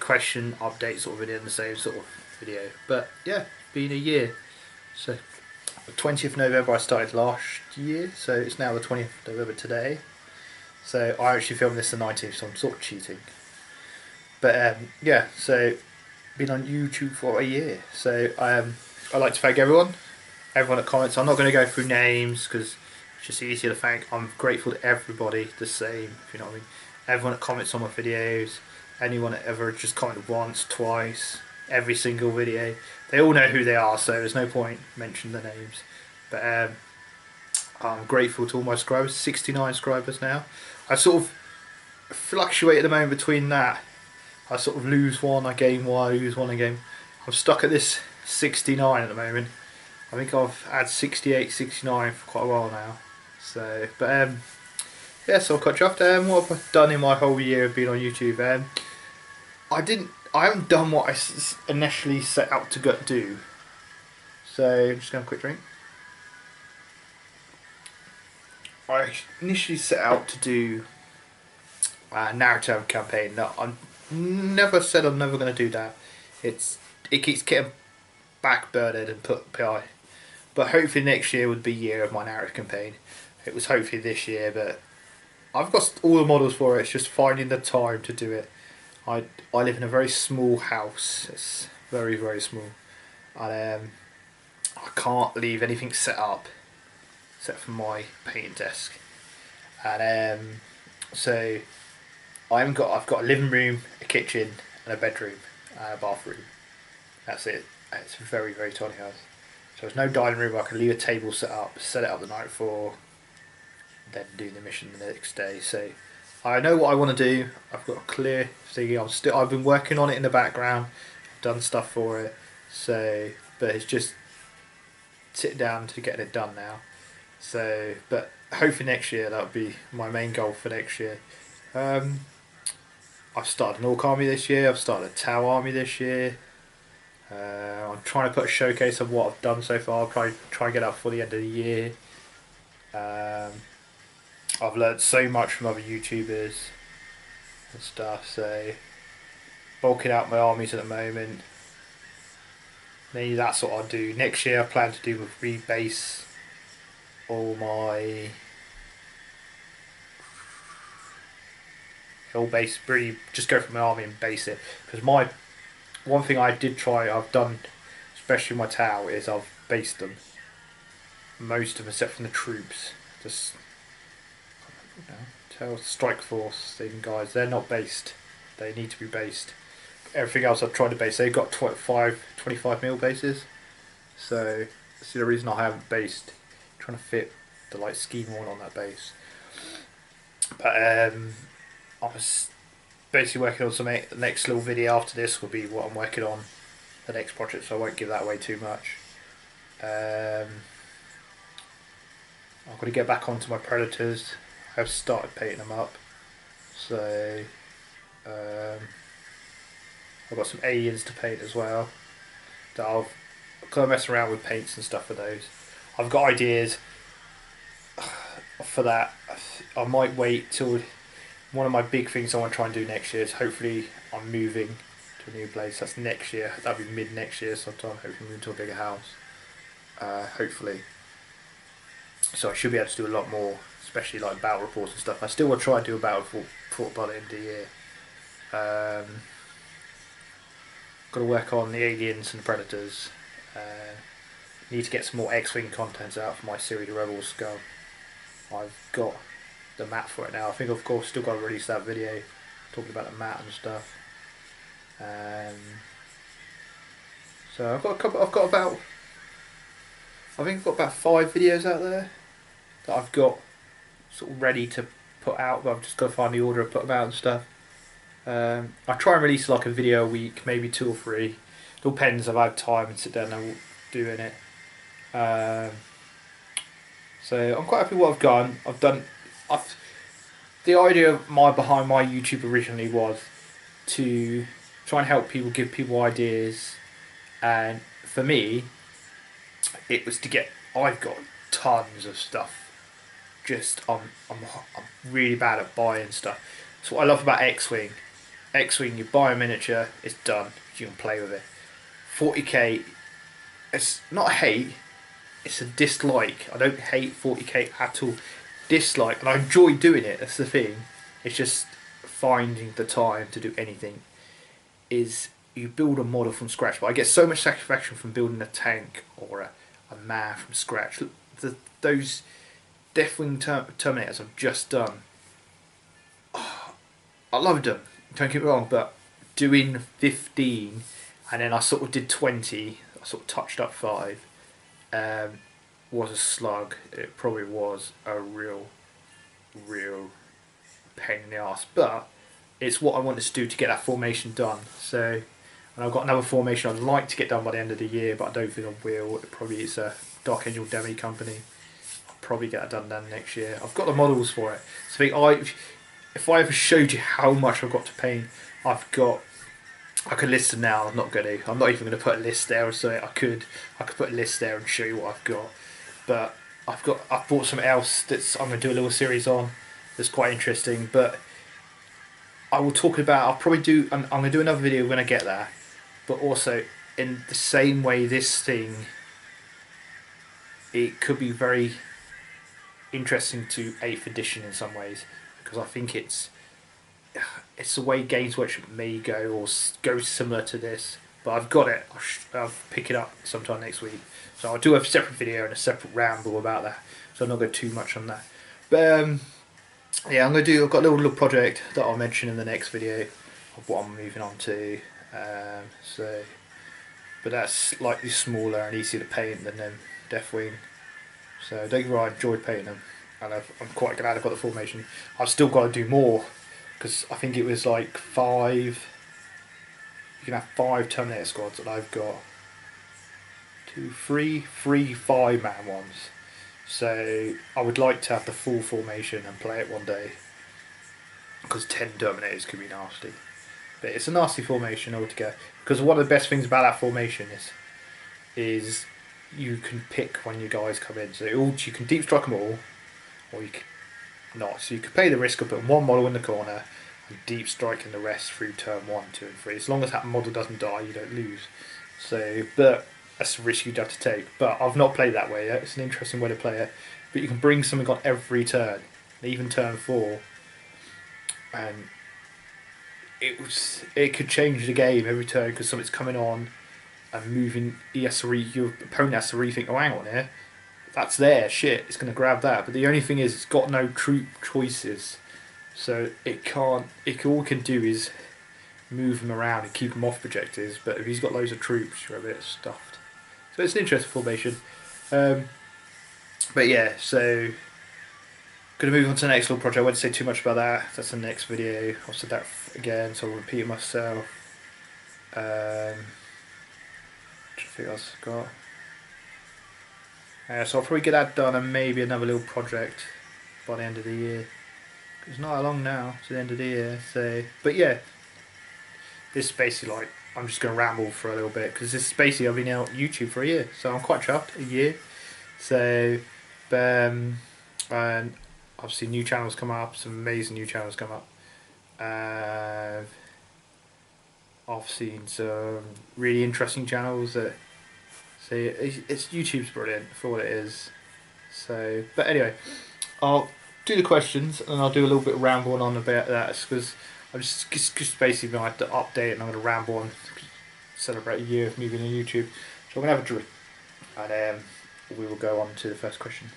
question update sort of video in the same sort of video. But yeah, been a year. So the 20th of November I started last year, so it's now the 20th of November today. So I actually filmed this the 19th, so I'm sort of cheating. But yeah, so been on YouTube for a year. So I'd like to thank everyone that comments. I'm not going to go through names because it's just easier to thank. I'm grateful to everybody the same, if you know what I mean. Everyone that comments on my videos, anyone that ever just commented once, twice, every single video. They all know who they are, so there's no point mentioning the names. But I'm grateful to all my subscribers, 69 subscribers now. I sort of fluctuate at the moment between that. I sort of lose one, I gain one, I lose one, I gain. I'm stuck at this 69 at the moment. I think I've had 68, 69 for quite a while now. So, but yeah, so I've got chuffed. What have I done in my whole year of being on YouTube? I haven't done what I initially set out to go do. So I'm just going to have a quick drink. I initially set out to do a narrative campaign. No, I never said I'm never going to do that. It keeps getting backburnered and put PI. But hopefully next year would be year of my narrative campaign. It was hopefully this year, but I've got all the models for it. It's just finding the time to do it. I live in a very small house. It's very, very small. And I can't leave anything set up except for my painting desk. And so I've got a living room, a kitchen, and a bedroom, and a bathroom. That's it. It's a very, very tiny house. So there's no dining room. I can leave a table set it up the night before, then do the mission the next day. So I know what I want to do. I've got a clear thing. I've been working on it in the background. I've done stuff for it. So, but it's just sitting down to getting it done now. So, but hopefully next year that'll be my main goal for next year. I've started an Orc army this year. I've started a Tau army this year. I'm trying to put a showcase of what I've done so far. I'll probably try and get up for the end of the year. I've learned so much from other YouTubers and stuff, so bulking out my armies at the moment. Maybe that's what I'll do. Next year I plan to do with rebase all my whole base, really just go for my army and base it. Because one thing I did try, I've done, especially my Tau, is I've based them. Most of them except from the troops. Just Tau Strike Force, even guys, they're not based. They need to be based. Everything else I've tried to base, they've got 25 mil bases. So that's the reason I haven't based. I'm trying to fit the light scheme on that base. But I was basically working on some. The next little video after this will be what I'm working on, the next project, so I won't give that away too much. I'm going to get back onto my Predators. I've started painting them up, so I've got some aliens to paint as well. That I'll kind of mess around with paints and stuff for those. I've got ideas for that. I might wait till one of my big things I want to try and do next year is hopefully I'm moving to a new place. That's next year. That'll be mid next year sometime. Hopefully move to a bigger house. Hopefully. So I should be able to do a lot more, especially like battle reports and stuff. I still want to try and do a battle report by the end of the year. Got to work on the aliens and the predators. Need to get some more X-Wing content out for my series of Rebel Scum. I've got the map for it now. I think of course still got to release that video talking about the map and stuff. So I've got about 5 videos out there that I've got sort of ready to put out, but I've just got to find the order and put them out and stuff. I try and release like a video a week, maybe 2 or 3. It all depends if I have time and sit down and doing it. So I'm quite happy with what I've done. The idea behind my YouTube originally was to try and help people, give people ideas, and for me, it was to get. I've got tons of stuff. I'm really bad at buying stuff. That's what I love about X-Wing. X-Wing, you buy a miniature, it's done. You can play with it. 40k, it's not a hate, it's a dislike. I don't hate 40k at all. Dislike, and I enjoy doing it, that's the thing. It's just finding the time to do anything. Is you build a model from scratch, but I get so much satisfaction from building a tank or a man from scratch. Those Deathwing Terminators I've just done, I loved them, don't get me wrong, but doing 15 and then I sort of did 20, I sort of touched up 5, was a slug. It probably was a real pain in the ass, but it's what I wanted to do to get that formation done. So, and I've got another formation I'd like to get done by the end of the year, but I don't think I will. It probably is a Dark Angel Demi company. I'll probably get that done next year. I've got the models for it. So if I ever showed you how much I've got to paint, I could list them now. I'm not going to. I'm not even going to put a list there or something. I could put a list there and show you what I've got. But I've bought something else that's I'm going to do a little series on. That's quite interesting. But I will talk about. I'll probably do. I'm going to do another video when I get there. But also in the same way, this thing, it could be very interesting to 8th edition in some ways, because I think it's the way Games Workshop may go, or go similar to this. But I've got it. I'll pick it up sometime next week. So I'll do a separate video and a separate ramble about that. So I'm not going too much on that. But yeah, I've got a little project that I'll mention in the next video of what I'm moving on to. But that's slightly smaller and easier to paint than Deathwing. So don't get me wrong, I enjoyed painting them, and I'm quite glad I've got the formation. I've still got to do more, because I think it was like 5. You can have 5 Terminator squads, and I've got 2, 3, 5-man ones. So I would like to have the full formation and play it one day, because 10 Terminators could be nasty. But it's a nasty formation altogether, because one of the best things about that formation is you can pick when your guys come in. So you can deep strike them all, or you can not. So you can pay the risk of putting one model in the corner and deep striking the rest through turn 1, 2 and 3. As long as that model doesn't die, you don't lose. So, but that's a risk you'd have to take. But I've not played that way yet. It's an interesting way to play it. But you can bring something on every turn, even turn 4, and it could change the game every turn, because something's coming on and moving. Your opponent has to rethink. Oh, hang on here, that's there. Shit, it's going to grab that. But the only thing is, it's got no troop choices, so it can't. All it can do is move them around and keep them off projectors. But if he's got loads of troops, you're a bit stuffed. So it's an interesting formation. But yeah, so going to move on to the next little project. I won't say too much about that. That's the next video. I've said that again, so I'll repeat myself. What else I've got? So I'll probably get that done, and maybe another little project by the end of the year. It's not that long now to the end of the year. So, but yeah, this is basically like, I'm just going to ramble for a little bit, because this is basically, I've been out on YouTube for a year, so I'm quite chuffed. A year. So, and obviously new channels come up, some amazing new channels come up. I've seen some really interesting channels that say it's YouTube's brilliant for what it is. So, but anyway, I'll do the questions and I'll do a little bit of rambling on about that, because I'm just basically going to have to update, and I'm going to ramble on, celebrate a year of me being on YouTube. So I'm going to have a drink, and we will go on to the first question.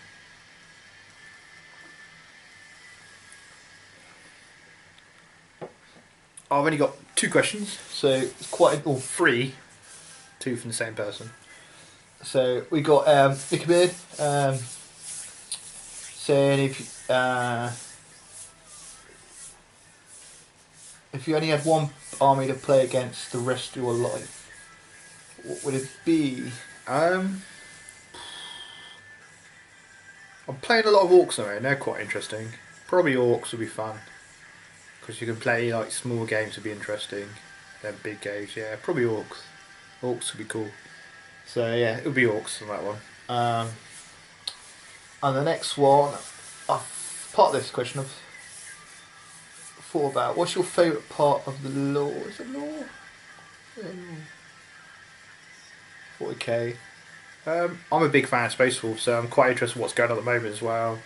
I've only got 2 questions, so it's quite, or 3, 2 from the same person. So we got IDICBeer saying if you only had one army to play against the rest of your life, what would it be? I'm playing a lot of orcs now, and they're quite interesting. Probably orcs would be fun, because you can play like small games would be interesting, then big games. Yeah, probably orcs. Orcs would be cool. So yeah, it would be orcs on that one. And the next one, part of this question, I've thought about. What's your favourite part of the lore? Is it lore? 40k. I'm a big fan of Space Wolf, so I'm quite interested in what's going on at the moment as well.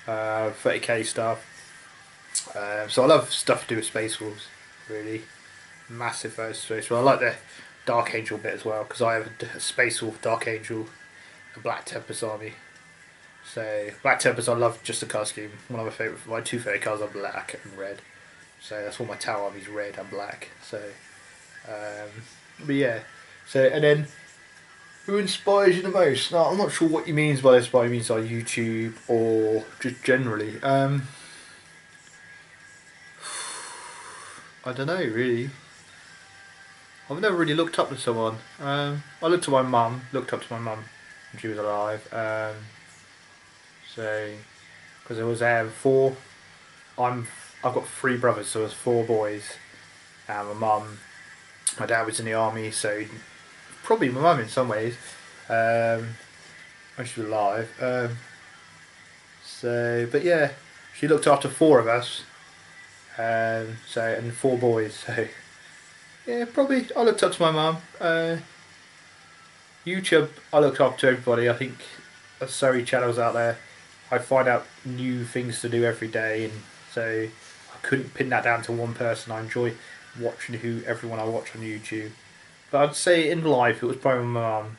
30k stuff. So I love stuff to do with Space Wolves, really. Massive fan of Space Wolves. I like the Dark Angel bit as well, because I have a Space Wolf, Dark Angel, a Black Tempest army. So Black Tempest, I love just the colour scheme. One of my two favourite colours are black and red. So that's why my Tower army is red and black. So, but yeah. So and then, who inspires you the most? Now I'm not sure what he means by this, but he means like YouTube or just generally. I don't know really. I've never really looked up to someone. I looked up to my mum when she was alive. So, because there was four. I've got three brothers, so there's four boys. And my dad was in the army, so probably my mum in some ways. When she was alive. But yeah, she looked after four of us. And four boys. So yeah, probably I looked up to my mum. YouTube, I looked up to everybody. I think there's so many channels out there. I find out new things to do every day, and so I couldn't pin that down to one person. I enjoy watching everyone I watch on YouTube. But I'd say in life it was probably my mum.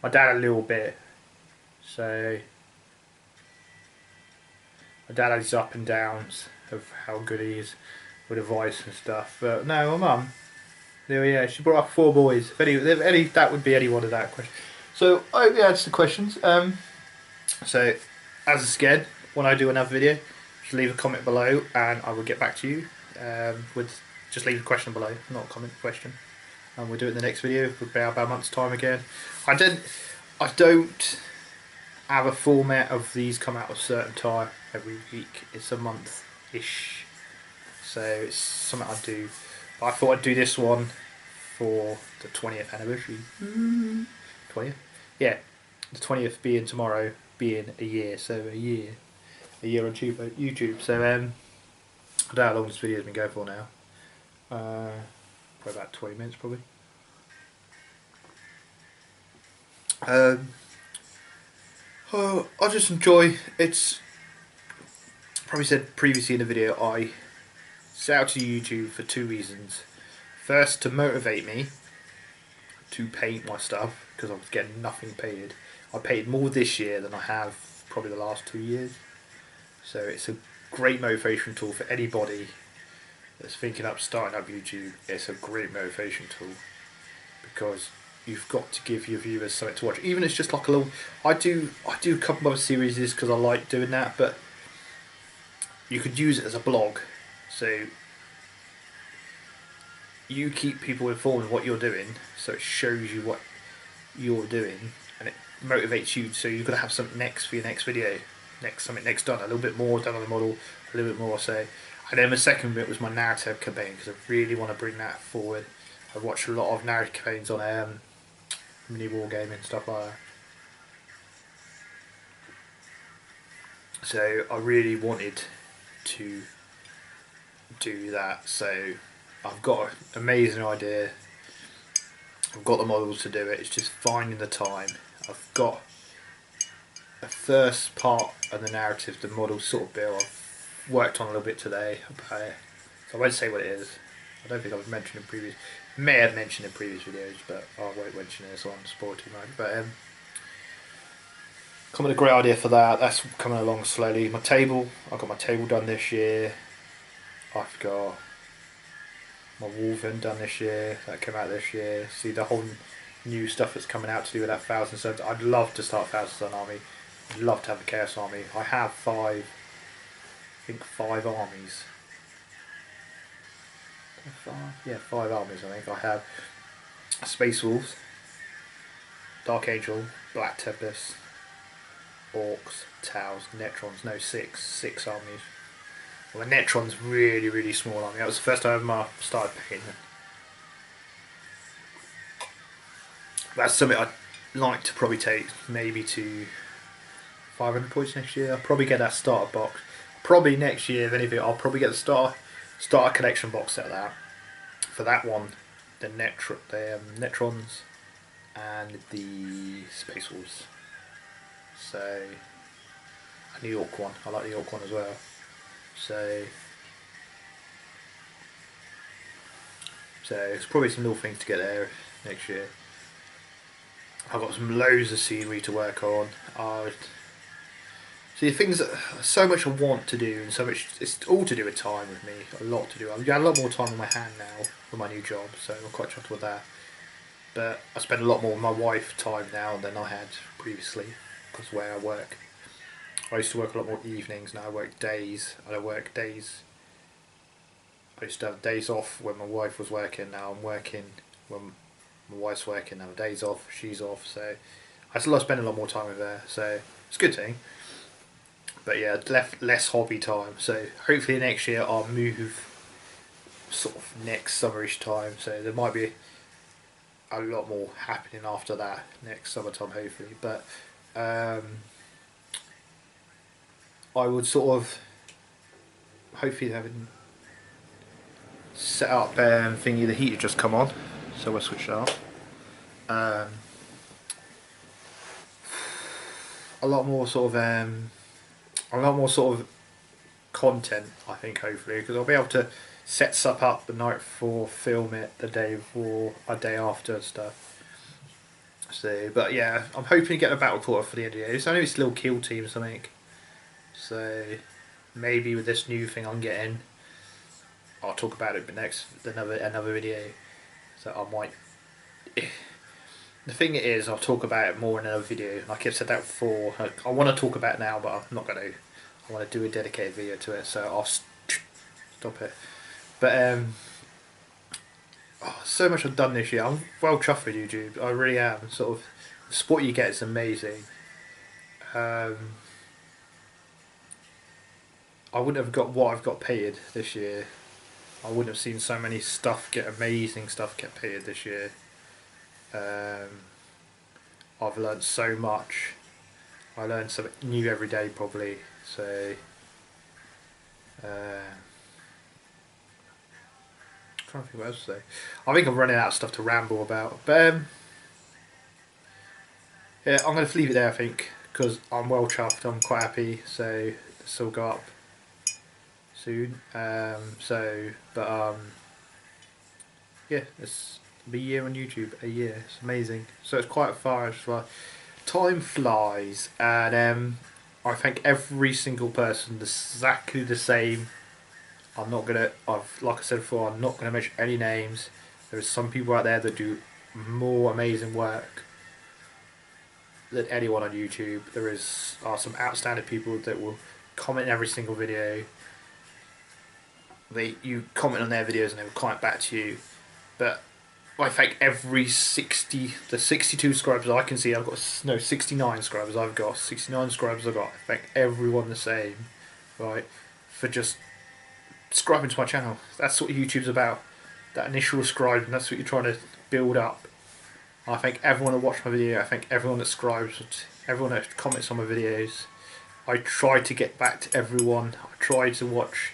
My dad a little bit. So my dad has his up and downs of how good he is with advice and stuff. But no, my mum. Yeah, she brought up four boys. If any, that would be any one of that question. So I hope you answered the questions. So as again, when I do another video, just leave a comment below, and I will get back to you. With just leave a question below, not a comment, question, and we'll do it in the next video. It'll be about a month's time again. I don't have a format of these come out a certain time every week. It's a month-ish, so it's something I do. But I thought I'd do this one for the 20th anniversary. 20th? Yeah, the 20th being tomorrow, being a year. So a year on YouTube. So I don't know how long this video has been going for now. Probably about 20 minutes, probably. I just enjoy. It's probably said previously in the video. I set out to YouTube for two reasons. First, to motivate me to paint my stuff, because I was getting nothing painted. I painted more this year than I have probably the last 2 years. So it's a great motivation tool for anybody that's thinking up starting up YouTube. It's a great motivation tool, because you've got to give your viewers something to watch. Even if it's just like a little. I do a couple of other series because I like doing that, but you could use it as a blog. So you keep people informed of what you're doing, so it shows you what you're doing, and it motivates you. So you've got to have something next for your next video, something next done, a little bit more done on the model, a little bit more. So, and then the second bit was my narrative campaign, because I really want to bring that forward. I've watched a lot of narrative campaigns on mini wargaming and stuff like that. So I really wanted to do that. So I've got an amazing idea. I've got the models to do it. It's just finding the time. I've got a first part of the narrative, the model sort of built. I've worked on a little bit today about it. So I won't say what it is. I don't think I've mentioned in previous. May have mentioned in previous videos, but I won't mention it, so I'm spoil too much. But coming a great idea for that. That's coming along slowly. My table. I got my table done this year. I've got my Wolven done this year. That came out this year. See the whole new stuff that's coming out to do with that 1,000 Suns. I'd love to start 1,000 Sun army. I'd love to have a Chaos army. I have five armies. Five armies I think. I have Space Wolves, Dark Angel, Black Tempest, Orcs, Tau, Netrons. No, six armies. Well, the Netron's really, really small army. That was the first time I started painting. That's something I'd like to probably take maybe to 500 points next year. I'll probably get that starter box. Probably next year, if anything, I'll probably get the starter Starter Collection box set of that. For that one, the Netrons and the Space Wolves. So a New York one. I like the York one as well. So it's probably some little things to get there next year. I've got some loads of scenery to work on. See, things that so much I want to do, and so much, it's all to do with time with me. A lot to do. I've got a lot more time on my hand now for my new job, so I'm quite chuffed with that. But I spend a lot more with my wife time now than I had previously, because where I work. I used to work a lot more evenings, now I work days. I don't work days. I used to have days off when my wife was working, now I'm working when my wife's working, now days off, she's off, so I still spend a lot more time with her, so it's a good thing. But yeah, less hobby time, so hopefully next year I'll move sort of next summerish time, so there might be a lot more happening after that next summertime hopefully. But I would sort of hopefully having set up thingy, the heater just come on, so we'll switch that off. A lot more sort of content, I think, hopefully, because I'll be able to set stuff up the night before, film it the day before, a day after and stuff. So, but yeah, I'm hoping to get a battle quarter for the end of the year. It's only this little kill team or something. So maybe with this new thing I'm getting, I'll talk about it another video. So I might. The thing is, I'll talk about it more in another video. Like I've said that before, I want to talk about it now, but I'm not going to. I want to do a dedicated video to it, so I'll stop it. But so much I've done this year. I'm well chuffed with YouTube. I really am. Sort of the support you get is amazing. I wouldn't have got what I've got paid this year. I wouldn't have seen so many amazing stuff get paid this year. I've learned so much. I learn something new every day probably. So I'm trying to think what else to say. I think I'm running out of stuff to ramble about. But yeah, I'm going to leave it there I think, because I'm well chuffed. I'm quite happy. So this will go up soon. Yeah, it's be a year on YouTube, a year. It's amazing. So it's quite far. It's like time flies, and I thank every single person exactly the same. I'm not gonna. Like I said before, I'm not gonna mention any names. There are some people out there that do more amazing work than anyone on YouTube. There are some outstanding people that will comment every single video. You comment on their videos and they will comment back to you, but I thank every 62 subscribers I can see. I've got 69 subscribers. I've got 69 subscribers. I thank everyone the same, right, for just subscribing to my channel. That's what YouTube's about. That initial subscribe, that's what you're trying to build up. I thank everyone that watched my video. I thank everyone that subscribes, everyone that comments on my videos. I try to get back to everyone. I try to watch.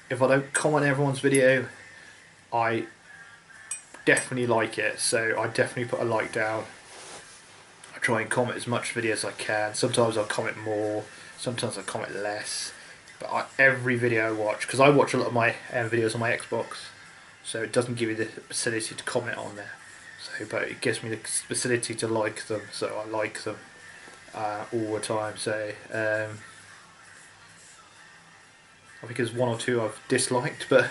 If I don't comment on everyone's video, I definitely like it, so I definitely put a like down. I try and comment as much video as I can. Sometimes I'll comment more, sometimes I comment less, but every video I watch, because I watch a lot of my videos on my Xbox, so it doesn't give you the facility to comment on there, but it gives me the facility to like them, so I like them all the time. So I think there's one or two I've disliked, but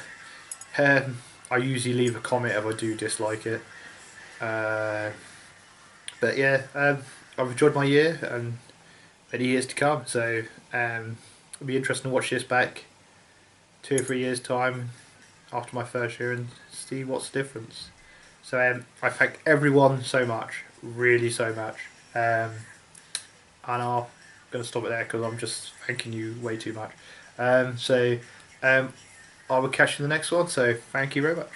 I usually leave a comment if I do dislike it. But yeah, I've enjoyed my year and many years to come, so it'll be interesting to watch this back 2 or 3 years time after my first year and see what's the difference. So I thank everyone so much, really so much, and I'm going to stop it there because I'm just thanking you way too much. I will catch you in the next one, so thank you very much.